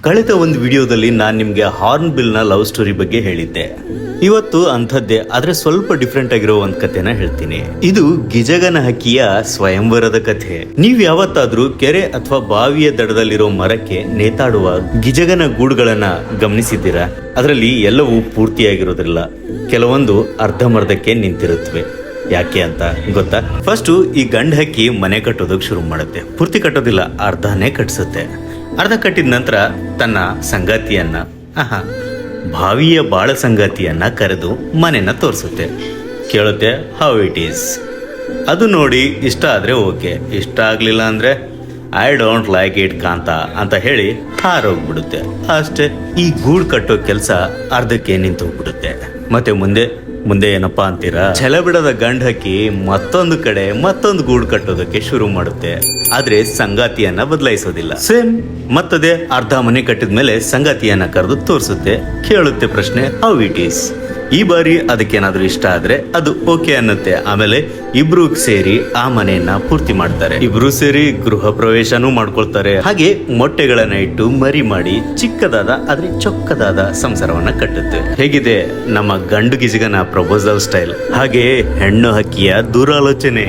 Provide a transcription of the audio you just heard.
ಕಳೆದ ಒಂದು ವಿಡಿಯೋದಲ್ಲಿ ನಾನು ನಿಮಗೆ ಹಾರ್ನ್ ಬಿಲ್ ನ ಲವ್ ಸ್ಟೋರಿ ಬಗ್ಗೆ ಹೇಳಿದ್ದೆ. ಇವತ್ತು ಅಂಥದ್ದೇ ಆದ್ರೆ ಸ್ವಲ್ಪ ಡಿಫ್ರೆಂಟ್ ಆಗಿರೋ ಒಂದ್ ಕಥೆನ ಹೇಳ್ತೀನಿ. ಇದು ಗಿಜಗನ ಹಕ್ಕಿಯ ಸ್ವಯಂವರದ ಕಥೆ. ನೀವ್ ಯಾವತ್ತಾದ್ರೂ ಕೆರೆ ಅಥವಾ ಬಾವಿಯ ದಡದಲ್ಲಿರೋ ಮರಕ್ಕೆ ನೇತಾಡುವ ಗಿಜಗನ ಗೂಡುಗಳನ್ನ ಗಮನಿಸಿದ್ದೀರಾ? ಅದರಲ್ಲಿ ಎಲ್ಲವೂ ಪೂರ್ತಿಯಾಗಿರೋದಿಲ್ಲ, ಕೆಲವೊಂದು ಅರ್ಧಮರ್ಧಕ್ಕೆ ನಿಂತಿರುತ್ತವೆ. ಯಾಕೆ ಅಂತ ಗೊತ್ತಾ? ಫಸ್ಟ್ ಈ ಗಂಡ ಹಕ್ಕಿ ಮನೆ ಕಟ್ಟೋದಕ್ಕೆ ಶುರು ಮಾಡುತ್ತೆ. ಪೂರ್ತಿ ಕಟ್ಟೋದಿಲ್ಲ, ಅರ್ಧನೇ ಕಟ್ಸುತ್ತೆ. ಅರ್ಧ ಕಟ್ಟಿದ ನಂತರ ತನ್ನ ಸಂಗಾತಿಯನ್ನ ಭಾವಿಯ ಬಾಳ ಸಂಗಾತಿಯನ್ನ ಕರೆದು ಮನೆನ ತೋರಿಸುತ್ತೆ. ಕೇಳುತ್ತೆ ಹೌ ಇಟ್ ಈಸ್. ಅದು ನೋಡಿ ಇಷ್ಟ ಆದ್ರೆ ಓಕೆ, ಇಷ್ಟ ಆಗ್ಲಿಲ್ಲ ಅಂದ್ರೆ ಐ ಡೋಂಟ್ ಲೈಕ್ ಇಟ್ ಕಾಂತ ಅಂತ ಹೇಳಿ ಹಾರೋಗ್ಬಿಡುತ್ತೆ. ಅಷ್ಟೇ. ಈ ಗೂಡು ಕಟ್ಟೋ ಕೆಲಸ ಅರ್ಧಕ್ಕೆ ನಿಂತು ಹೋಗ್ಬಿಡುತ್ತೆ. ಮತ್ತೆ ಮುಂದೆ ಏನಪ್ಪಾ ಅಂತೀರಾ? ಛಲ ಬಿಡದ ಗಂಡ ಹಕ್ಕಿ ಮತ್ತೊಂದು ಕಡೆ ಮತ್ತೊಂದು ಗೂಡು ಕಟ್ಟೋದಕ್ಕೆ ಶುರು ಮಾಡುತ್ತೆ. ಆದ್ರೆ ಸಂಗಾತಿಯನ್ನ ಬದಲಾಯಿಸೋದಿಲ್ಲ. ಸೇಮ್ ಮತ್ತದೇ ಅರ್ಧ ಮನೆ ಕಟ್ಟಿದ್ಮೇಲೆ ಸಂಗಾತಿಯನ್ನ ಕರೆದು ತೋರಿಸುತ್ತೆ. ಕೇಳುತ್ತೆ ಪ್ರಶ್ನೆ ಹೌ ಇಟ್ ಈಸ್. ಈ ಬಾರಿ ಅದಕ್ಕೇನಾದ್ರೂ ಇಷ್ಟ ಆದ್ರೆ ಅದು ಓಕೆ ಅನ್ನುತ್ತೆ. ಆಮೇಲೆ ಇಬ್ರು ಸೇರಿ ಆ ಮನೆಯನ್ನ ಪೂರ್ತಿ ಮಾಡ್ತಾರೆ. ಇಬ್ರು ಸೇರಿ ಗೃಹ ಪ್ರವೇಶನೂ ಮಾಡ್ಕೊಳ್ತಾರೆ. ಹಾಗೆ ಮೊಟ್ಟೆಗಳನ್ನ ಇಟ್ಟು ಮರಿ ಮಾಡಿ ಚಿಕ್ಕದಾದ ಆದ್ರೆ ಚೊಕ್ಕದಾದ ಸಂಸಾರವನ್ನ ಕಟ್ಟುತ್ತೆ. ಹೇಗಿದೆ ನಮ್ಮ ಗಂಡು ಗಿಜಗನ ಪ್ರಪೋಸಲ್ ಸ್ಟೈಲ್? ಹಾಗೆ ಹೆಣ್ಣು ಹಕ್ಕಿಯ ದೂರಾಲೋಚನೆ.